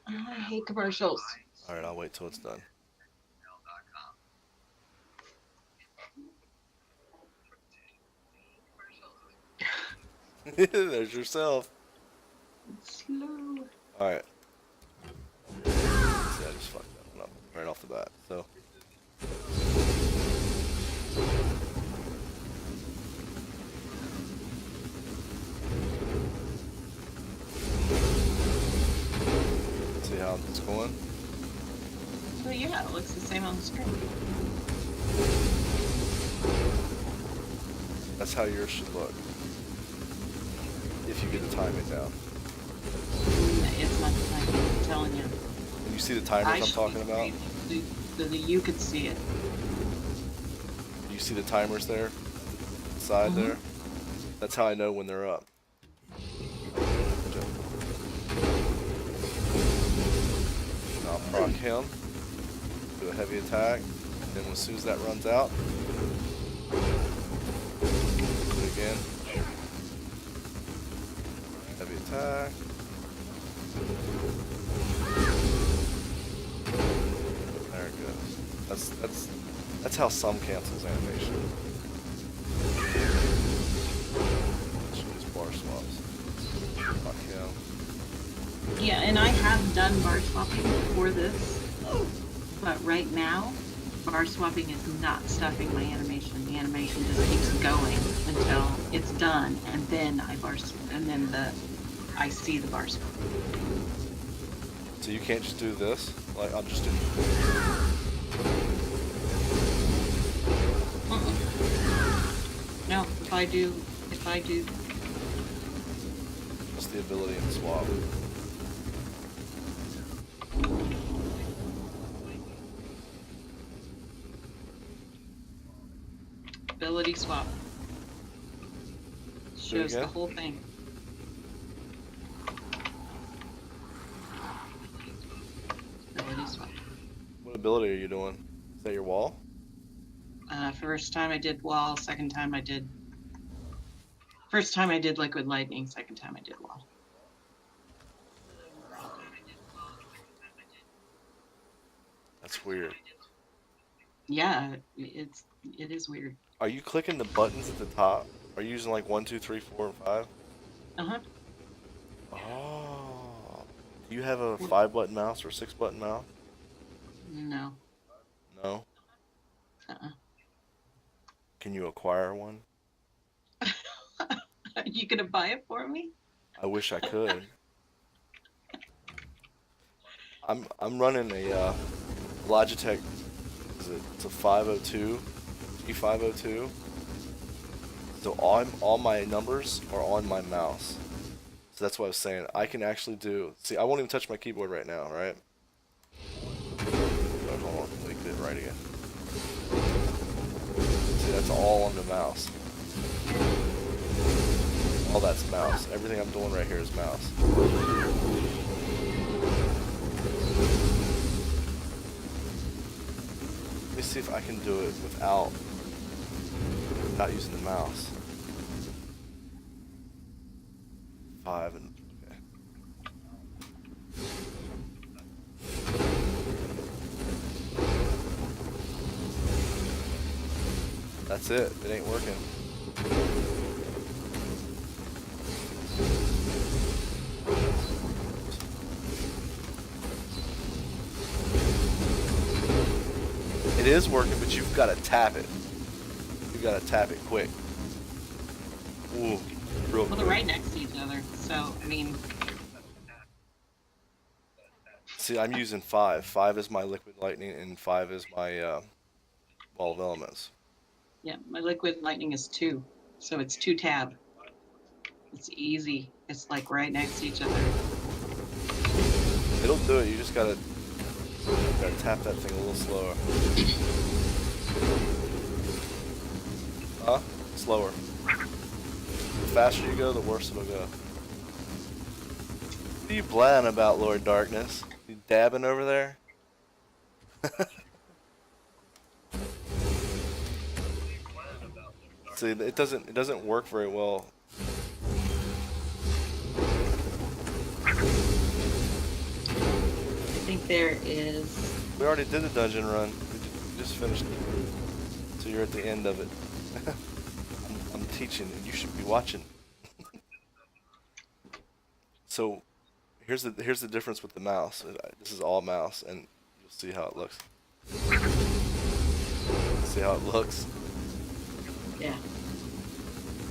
I hate commercials. Alright, I'll wait till it's done. There's yourself. It's slow. Alright. See, I just fucked that one up right off the bat. So. See how it's going? So yeah, it looks the same on the screen. That's how yours should look. If you get the timing down. It's not the time, I'm telling you. And you see the timers I'm talking about? You could see it. You see the timers there? Side there? That's how I know when they're up. I'll proc him. Do a heavy attack. Then as soon as that runs out, do it again. Heavy attack. There it goes. That's how some cancels animation. Use bar swaps. Fuck him. Yeah, and I have done bar swapping before this, but right now, bar swapping is not stopping my animation. The animation just keeps going until it's done, and then I see the bar swap. So you can't just do this? Like, I'll just do... No, if I do... Just the ability and swap. Ability swap. Shows the whole thing. Ability swap. What ability are you doing? Is that your wall? First time I did wall, second time I did... First time I did liquid lightning, second time I did wall. That's weird. Yeah, it is weird. Are you clicking the buttons at the top? Are you using like 1, 2, 3, 4, and 5? Uh-huh. Oh. Do you have a 5-button mouse or 6-button mouse? No. No? Uh-uh. Can you acquire one? Are you gonna buy it for me? I wish I could. I'm running a Logitech. It's a 502, G502. So all my numbers are on my mouse. So that's what I was saying. I can actually do. See, I won't even touch my keyboard right now, right? Oh, hold on, let me get it right again. See, that's all on the mouse. All that's mouse. Everything I'm doing right here is mouse. Let me see if I can do it without using the mouse. 5 and okay. That's it. It ain't working. It is working, but you've got to tap it. You've got to tap it quick. Ooh, real quick. Well, they're right next to each other, so, I mean... See, I'm using 5. 5 is my liquid lightning, and 5 is my ball of elements. Yeah, my liquid lightning is 2, so it's 2 tab. It's easy. It's like right next to each other. It'll do it. You just gotta tap that thing a little slower. Slower. The faster you go, the worse it'll go. What are you blatting about, Lord Darkness? You dabbing over there? See, it doesn't work very well. there is. We already did the dungeon run. We just finished it. So you're at the end of it. I'm teaching, and you should be watching. So here's the difference with the mouse. This is all mouse, and you'll see how it looks. See how it looks? Yeah.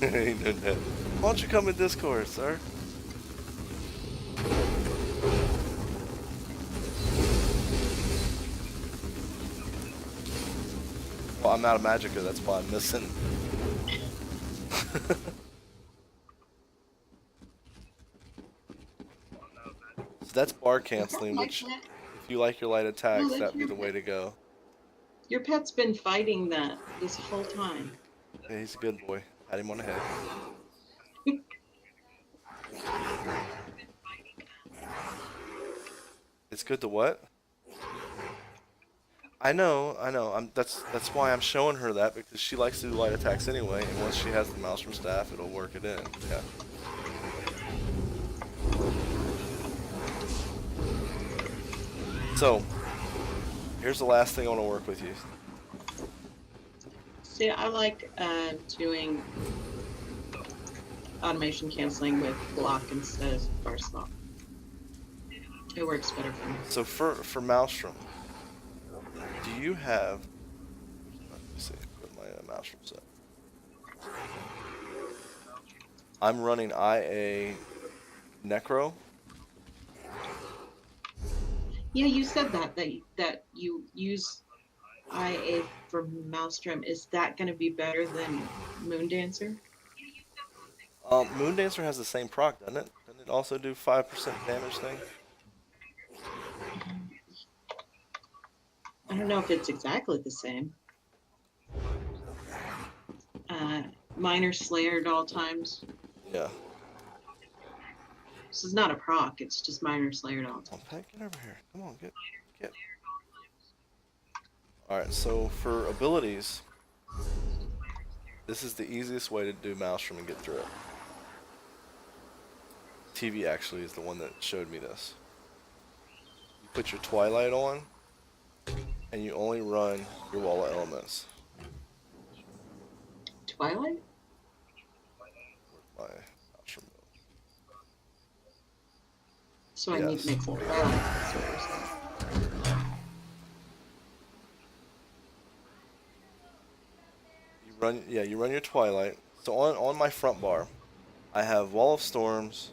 Ain't no net. Why don't you come in Discord, sir? Well, I'm out of magicka, that's why I'm missing. So that's bar canceling, which if you like your light attacks, that'd be the way to go. Your pet's been fighting that this whole time. Yeah, he's a good boy. Pat him on the head. It's good to what? I know. That's why I'm showing her that, because she likes to do light attacks anyway, and once she has the Maelstrom staff, it'll work it in. Yeah. So, here's the last thing I want to work with you. See, I like doing automation canceling with block instead of bar swap. It works better for me. So for Maelstrom, do you have? Let me see. Put my Maelstrom set. I'm running IA Necro. Yeah, you said that you use IA for Maelstrom. Is that going to be better than Moondancer? Moondancer has the same proc, doesn't it? Doesn't it also do 5% damage thing? I don't know if it's exactly the same. Minor Slayer at all times. Yeah. This is not a proc, it's just Minor Slayer at all times. Pat, get over here. Come on, get. Alright, so for abilities, this is the easiest way to do Maelstrom and get through it. TV actually is the one that showed me this. You put your Twilight on, and you only run your Wall of Elements. Twilight? My Maelstrom build. So I need to make some Twilight. That's what you're saying. You run your Twilight. So on my front bar, I have Wall of Storms,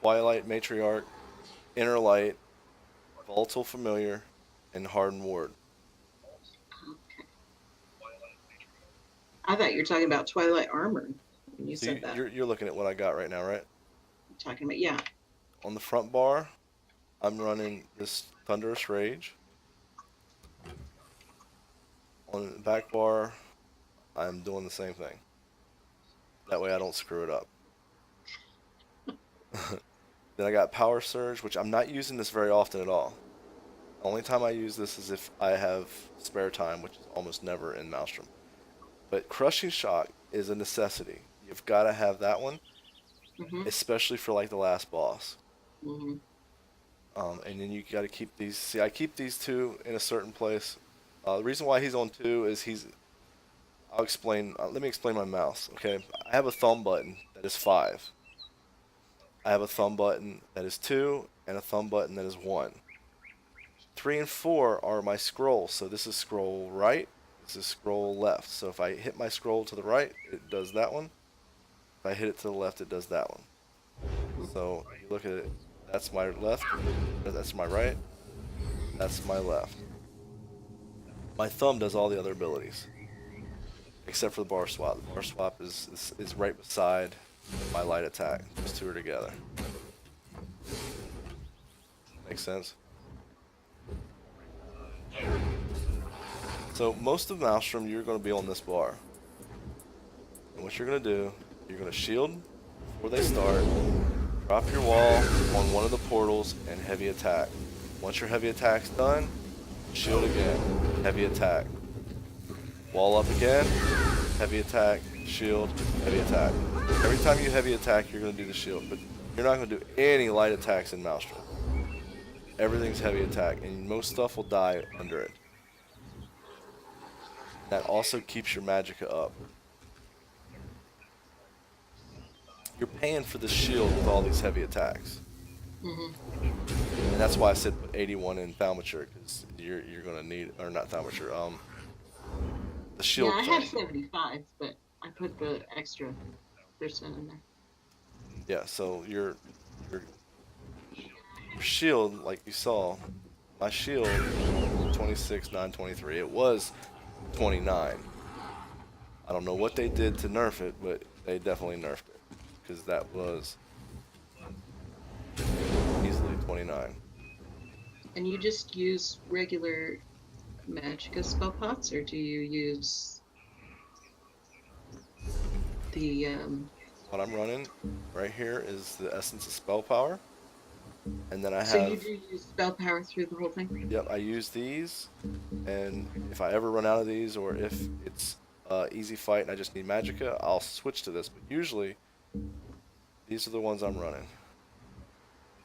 Twilight Matriarch, Inner Light, Volatile Familiar, and Hardened Ward. Okay. I thought you were talking about Twilight Armor when you So said that. you're looking at what I got right now, right? I'm talking about, yeah. On the front bar, I'm running this Thunderous Rage. On the back bar, I'm doing the same thing. That way I don't screw it up. Then I got Power Surge, which I'm not using this very often at all. The only time I use this is if I have spare time, which is almost never in Maelstrom. But Crushing Shock is a necessity. You've got to have that one, especially for like the last boss. And then you got to keep these. See, I keep these two in a certain place. The reason why he's on 2 is I'll explain. Let me explain my mouse. Okay, I have a thumb button that is 5. I have a thumb button that is 2, and a thumb button that is 1. 3 and 4 are my scrolls. So this is scroll right. This is scroll left. So if I hit my scroll to the right, it does that one. If I hit it to the left, it does that one. So you look at it. That's my left. That's my right. That's my left. My thumb does all the other abilities, except for the bar swap. The bar swap is right beside my light attack. Those two are together. Makes sense? So most of Maelstrom, you're going to be on this bar. And what you're going to do, you're going to shield before they start, drop your wall on one of the portals, and heavy attack. Once your heavy attack's done, shield again, heavy attack. Wall up again, heavy attack, shield, heavy attack. Every time you heavy attack, you're going to do the shield, but you're not going to do any light attacks in Maelstrom. everything's heavy attack, and most stuff will die under it. That also keeps your magicka up. You're paying for the shield with all these heavy attacks. Mhm. And that's why I said put 81 in Thaumaturge, because you're gonna need, or not Thaumaturge, the Yeah, shield I thing. have 75, but I put the extra percent in there. Yeah, so your shield, like you saw, my shield 26, 923. It was 29. I don't know what they did to nerf it, but they definitely nerfed it, because that was easily 29. And you just use regular magicka spell pots, or do you use the What I'm running right here is the Essence of Spell Power, and then I so you have, do use spell power through the whole thing? yep, I use these, and if I ever run out of these, or if it's easy fight and I just need magicka, I'll switch to this. But usually, these are the ones I'm running.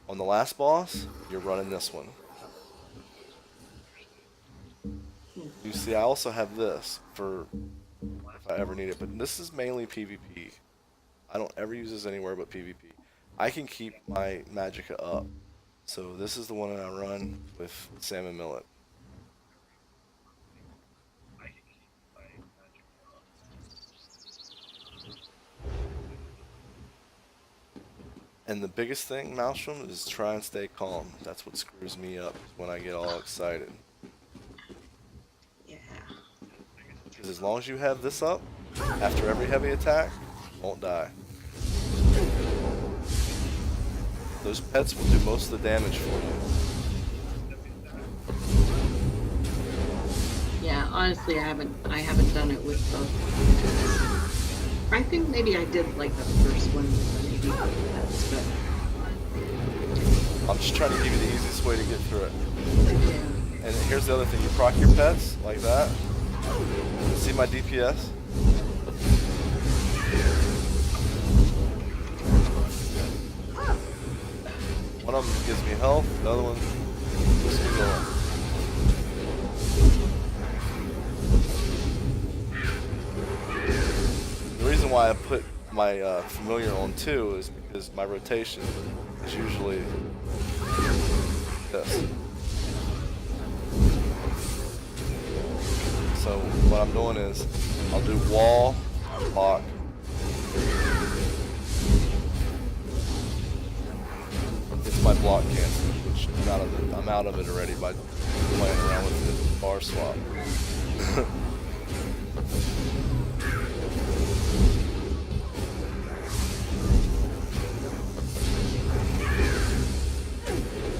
On the last boss, you're running this one. You see, I also have this for if I ever need it, but this is mainly PvP. I don't ever use this anywhere but PvP. I can keep my magicka up. So this is the one that I run with Salmon Millet. And the biggest thing, Maelstrom, is try and stay calm. That's what screws me up when I get all excited. Yeah. Because as long as you have this up, after every heavy attack, you won't die. Those pets will do most of the damage for you. Yeah, honestly, I haven't done it with both. I think maybe I did like the first one, maybe that's, but I'm just trying to give you the easiest way to get through it. yeah. And here's the other thing, you proc your pets like that. See my DPS? One of them gives me health, the other one keeps me going. The reason why I put my familiar on 2 is because my rotation is usually this. So what I'm doing is I'll do wall, block. It's my block cancel, which I'm out of it already by playing around with the bar swap.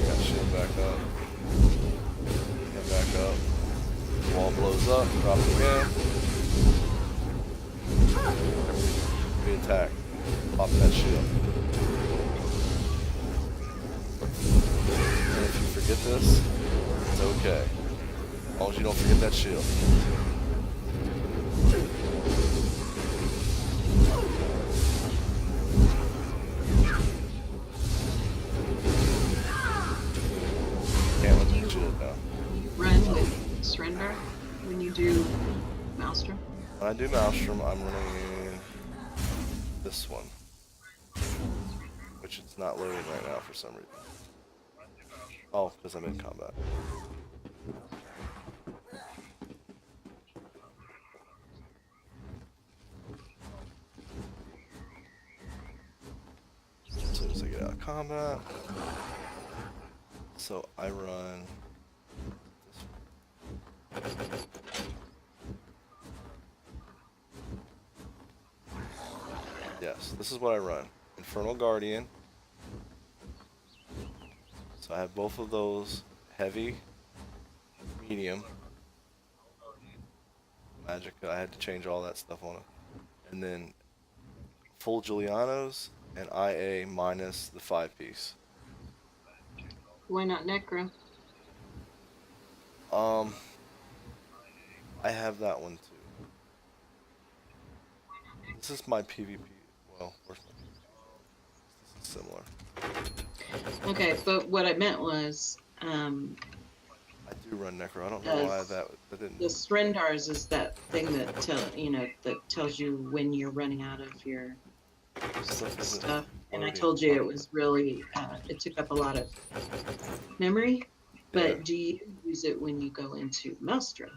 Got shield back up. Get back up. Wall blows up, drop it again. Re-attack. Pop that shield. And if you forget this, it's okay. As long as you don't forget that shield. Can't let that shield down. You run with surrender when you do Maelstrom? When I do Maelstrom, I'm running this one, which it's not loading right now for some reason. Oh, because I'm in combat. As soon as I get out of combat. So I run this one. Yes, this is what I run. Infernal Guardian. So I have both of those, heavy, medium, magic. I had to change all that stuff on it. And then full Julianos and IA minus the 5-piece. Why not Necro? I have that one too. This is my PvP. Well, where's my PvP? This is similar. Okay, but what I meant was, Um, I do run Necro. I don't know uh, why that didn't. the Surrendars is that thing that tells you when you're running out of your Stuff isn't stuff. And I loading told you it properly. was really it took up a lot of memory. Yeah. But do you use it when you go into Maelstrom?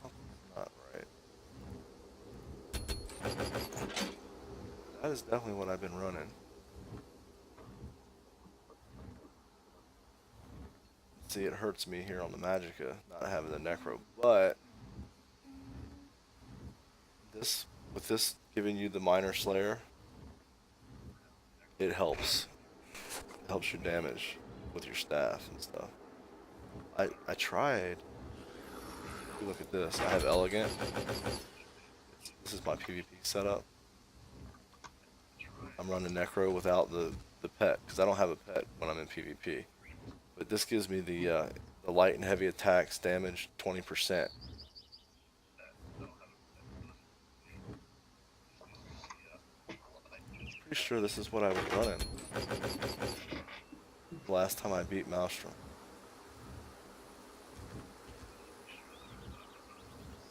Something's not right. That is definitely what I've been running. See, it hurts me here on the Magicka not having the Necro, but this with this giving you the Minor Slayer, it helps. It helps your damage with your staff and stuff. I tried. If you look at this, I have Elegant. This is my PvP setup. I'm running Necro without the pet because I don't have a pet when I'm in PvP. But this gives me the light and heavy attacks damage 20%. Pretty sure this is what I was running the last time I beat Maelstrom.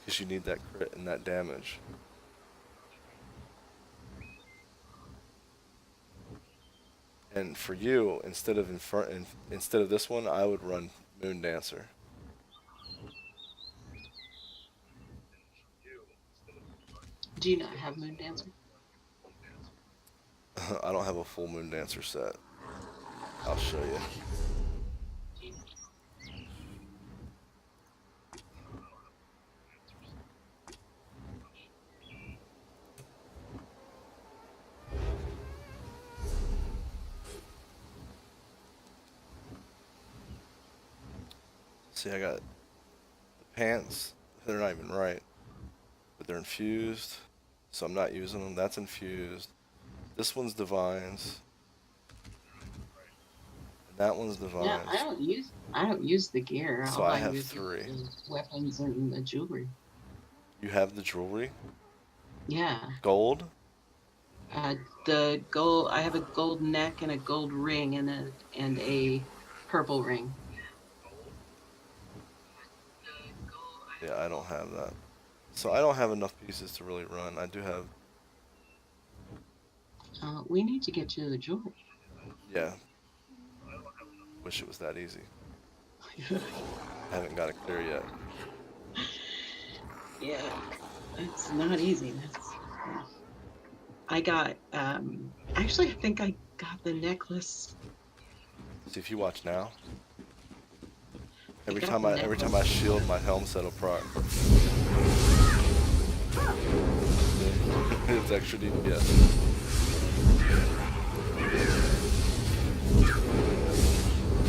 Because you need that crit and that damage. And for you, instead of instead of this one, I would run Moon Dancer. Do you not have Moon Dancer? I don't have a full Moon Dancer set. I'll show you. See, I got the pants. They're not even right, but they're infused, so I'm not using them. That's infused. This one's divines, and that one's Yeah, divines. I don't use the gear. So All I I have use is 3. the weapons and the jewelry. You have the jewelry, Yeah. gold. Uh, the gold. I have a gold neck and a gold ring and a purple ring. Yeah, I don't have that. So I don't have enough pieces to really run. I do have, We need to get you the jewelry. yeah. Wish it was that easy. Haven't got it clear yet. Yeah, it's not easy. I got. Actually, I think I got the necklace. See if you watch now. I Every got time the every time necklace. I shield, my helm set will proc. It's extra DPS.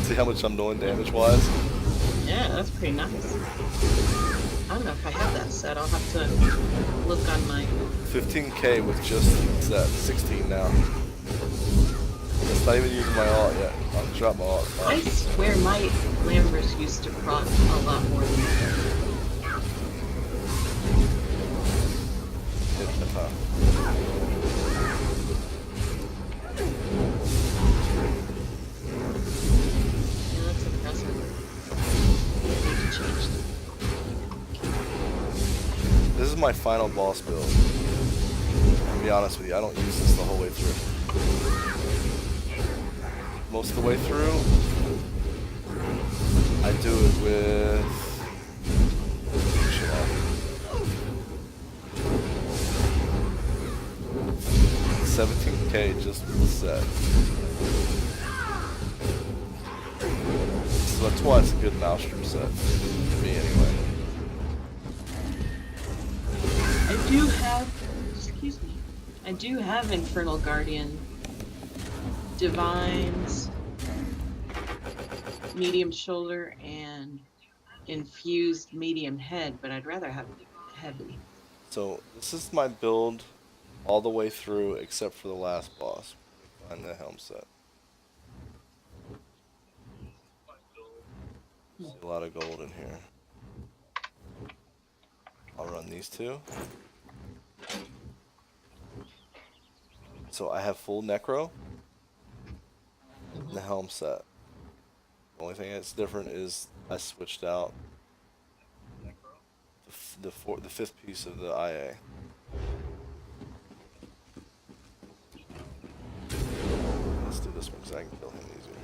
See how much I'm doing damage wise? Yeah, that's pretty nice. I don't know if I have that set. I'll have to look on my. 15k with just that 16 now. It's not even using my ult yet. I'll drop my ult. I swear my Lambers used to proc a lot more than that. Yeah, that's impressive. I need to change that. This is my final boss build. To be honest with you, I don't use this the whole way through. Most of the way through, I do it with 17k just for the set. So that's why it's a good Maelstrom set. For me anyway. Excuse me. I do have Infernal Guardian, Divines, Medium Shoulder, and Infused Medium Head, but I'd rather have Heavy. So this is my build all the way through except for the last boss. Find the helm set. See a lot of gold in here. I'll run these two. So I have full necro and the helm set. The only thing that's different is I switched out the fifth piece of the IA. Let's do this one because I can kill him easier.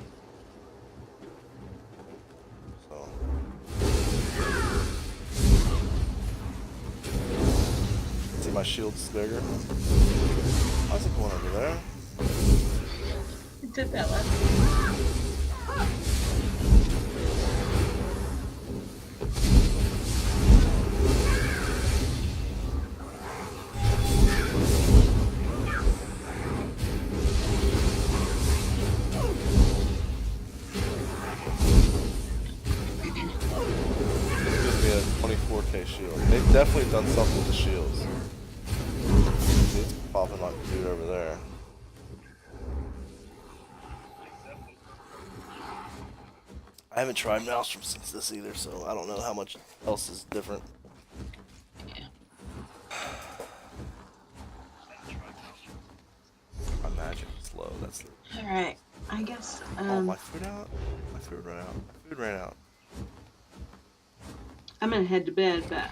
So. See, my shield's bigger. How's it going over there? It did that last time. Gives me a 24k shield. They've definitely done something with the shields. It's popping like a dude over there. I haven't tried Maelstrom since this either, so I don't know how much else is different. Yeah. My magic is low. That's the... All right. I guess. Oh, my food out? My food ran out. My food ran out. I'm gonna head to bed, but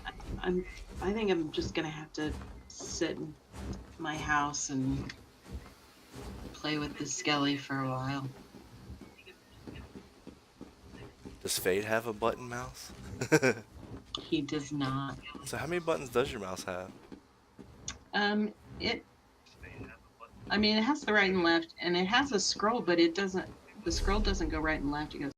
I think I'm just gonna have to sit in my house and play with the Skelly for a while. Does Fade have a button mouse? He does not. So how many buttons does your mouse have? It. I mean, it has the right and left, and it has a scroll, but it doesn't. The scroll doesn't go right and left. It goes